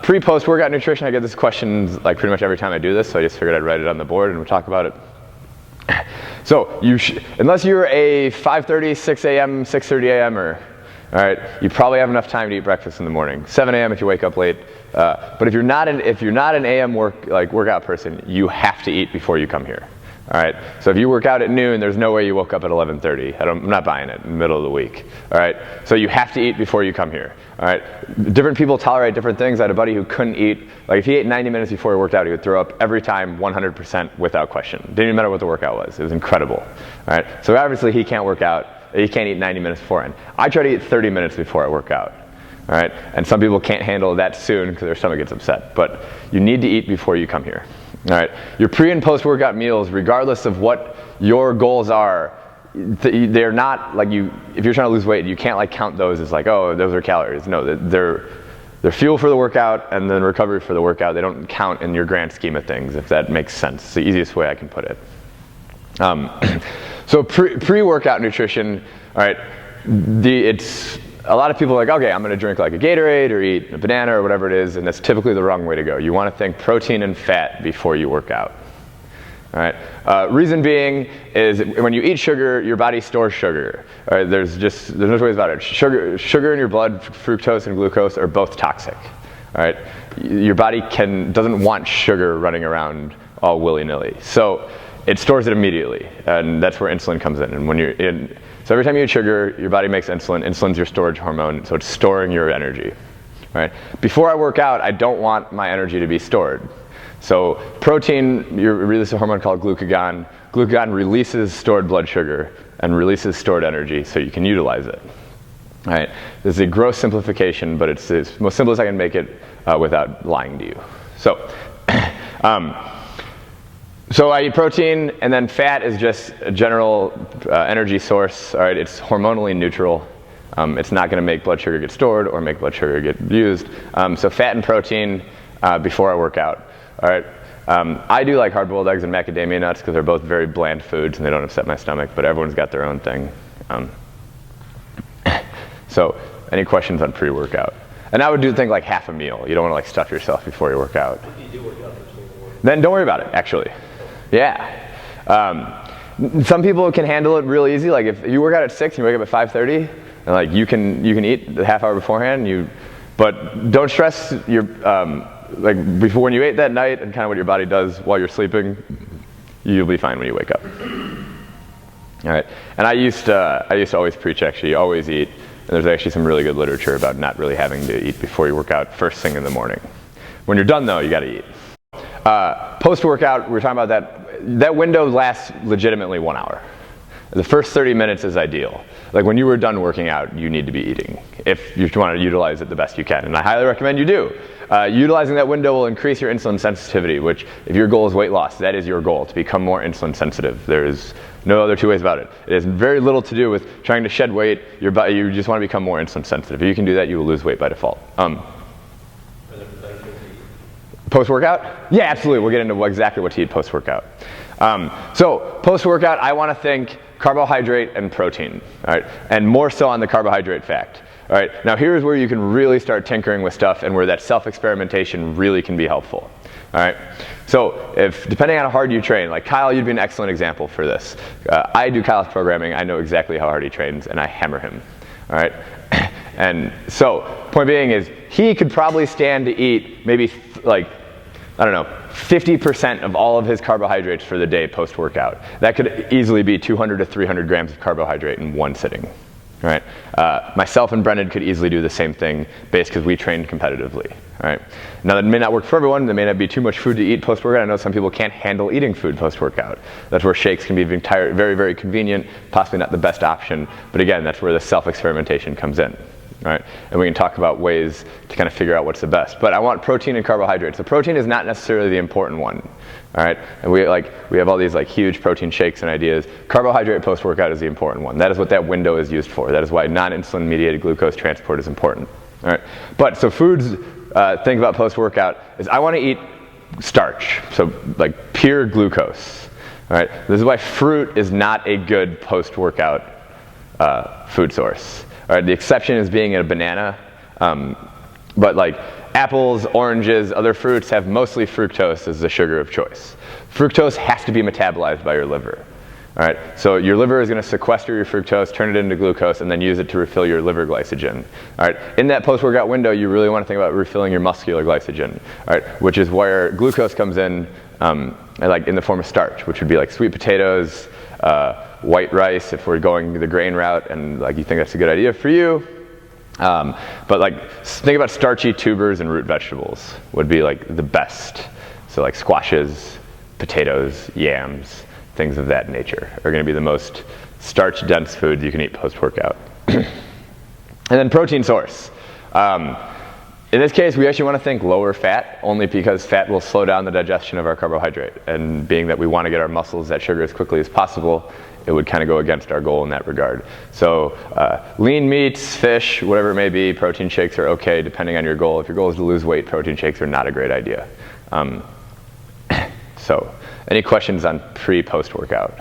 Pre-post-workout nutrition, I get this question like pretty much every time I do this, so I just figured I'd write it on the board and we'll talk about it. So unless you're a 5:30, 6 a.m., 6:30 a.m.er, all right, you probably have enough time to eat breakfast in the morning. 7 a.m. if you wake up late. But if you're not an AM workout person, you have to eat before you come here. All right. So if you work out at noon, there's no way you woke up at 11:30. I'm not buying it in the middle of the week. All right. So you have to eat before you come here. All right. Different people tolerate different things. I had a buddy who couldn't eat. Like if he ate 90 minutes before he worked out, he would throw up every time, 100% without question. Didn't even matter what the workout was. It was incredible. All right. So obviously he can't work out. He can't eat 90 minutes beforehand. I try to eat 30 minutes before I work out. All right. And some people can't handle that soon because their stomach gets upset. But you need to eat before you come here. All right, your pre and post workout meals, regardless of what your goals are, they're not like if you're trying to lose weight, you can't like count those as like, oh, those are calories. No, they're fuel for the workout and then recovery for the workout. They don't count in your grand scheme of things, if that makes sense. It's the easiest way I can put it. So pre-workout nutrition, all right, it's a lot of people are like, okay, I'm going to drink like a Gatorade or eat a banana or whatever it is, and that's typically the wrong way to go. You want to think protein and fat before you work out. All right. Reason being is when you eat sugar, your body stores sugar. All right. There's no ways about it. Sugar in your blood, fructose and glucose are both toxic. All right. Your body doesn't want sugar running around all willy-nilly. So it stores it immediately, and that's where insulin comes in. And so every time you eat sugar, your body makes insulin. Insulin's your storage hormone, so it's storing your energy. Right? Before I work out, I don't want my energy to be stored. So protein, you release a hormone called glucagon. Glucagon releases stored blood sugar and releases stored energy, so you can utilize it. All right? This is a gross simplification, but it's the most simple as I can make it without lying to you. So. So I eat protein, and then fat is just a general energy source. All right, it's hormonally neutral. It's not going to make blood sugar get stored or make blood sugar get used. So fat and protein before I work out. All right. I do like hard-boiled eggs and macadamia nuts because they're both very bland foods and they don't upset my stomach. But everyone's got their own thing. So any questions on pre-workout? And I would do think like half a meal. You don't want to like stuff yourself before you work out. If you do work out first thing in the morning. Then don't worry about it. Actually. Yeah. Some people can handle it real easy. Like if you work out at 6 and you wake up at 5:30, and like you can eat the half hour beforehand. But don't stress your like before when you ate that night and kind of what your body does while you're sleeping. You'll be fine when you wake up. All right. And I used to always preach actually always eat. And there's actually some really good literature about not really having to eat before you work out first thing in the morning. When you're done though, you got to eat. Post-workout, we're talking about that window lasts legitimately 1 hour. The first 30 minutes is ideal. Like when you were done working out, you need to be eating if you want to utilize it the best you can. And I highly recommend you do. Utilizing that window will increase your insulin sensitivity, which if your goal is weight loss, that is your goal, to become more insulin sensitive. There is no other two ways about it. It has very little to do with trying to shed weight. You just want to become more insulin sensitive. If you can do that, you will lose weight by default. Post-workout? Yeah, absolutely. We'll get into exactly what to eat post-workout. So post-workout, I want to think carbohydrate and protein, all right? And more so on the carbohydrate fact. All right, now here's where you can really start tinkering with stuff and where that self-experimentation really can be helpful. All right, so depending on how hard you train, like Kyle, you'd be an excellent example for this. I do Kyle's programming. I know exactly how hard he trains, and I hammer him. All right, and so point being is he could probably stand to eat maybe like, I don't know, 50% of all of his carbohydrates for the day post-workout. That could easily be 200 to 300 grams of carbohydrate in one sitting. Right? Myself and Brendan could easily do the same thing based because we trained competitively. Right? Now that may not work for everyone. There may not be too much food to eat post-workout. I know some people can't handle eating food post-workout. That's where shakes can be very, very convenient, possibly not the best option. But again, that's where the self-experimentation comes in. Right? And we can talk about ways to kind of figure out what's the best. But I want protein and carbohydrates. The protein is not necessarily the important one. All right? And we have all these like huge protein shakes and ideas. Carbohydrate post-workout is the important one. That is what that window is used for. That is why non-insulin mediated glucose transport is important. All right? But so foods, think about post-workout is I want to eat starch. So like pure glucose. All right? This is why fruit is not a good post-workout food source. All right, the exception is being a banana. But like apples, oranges, other fruits have mostly fructose as the sugar of choice. Fructose has to be metabolized by your liver. All right, so your liver is going to sequester your fructose, turn it into glucose, and then use it to refill your liver glycogen. All right, in that post-workout window, you really want to think about refilling your muscular glycogen, all right, which is where glucose comes in, like in the form of starch, which would be like sweet potatoes, white rice, if we're going the grain route, and like you think that's a good idea for you. But like think about starchy tubers and root vegetables would be like the best. So like squashes, potatoes, yams, things of that nature are going to be the most starch-dense foods you can eat post-workout. And then protein source. In this case, we actually want to think lower fat, only because fat will slow down the digestion of our carbohydrate. And being that we want to get our muscles that sugar as quickly as possible, it would kind of go against our goal in that regard. So lean meats, fish, whatever it may be, protein shakes are okay depending on your goal. If your goal is to lose weight, protein shakes are not a great idea. So any questions on pre-post workout?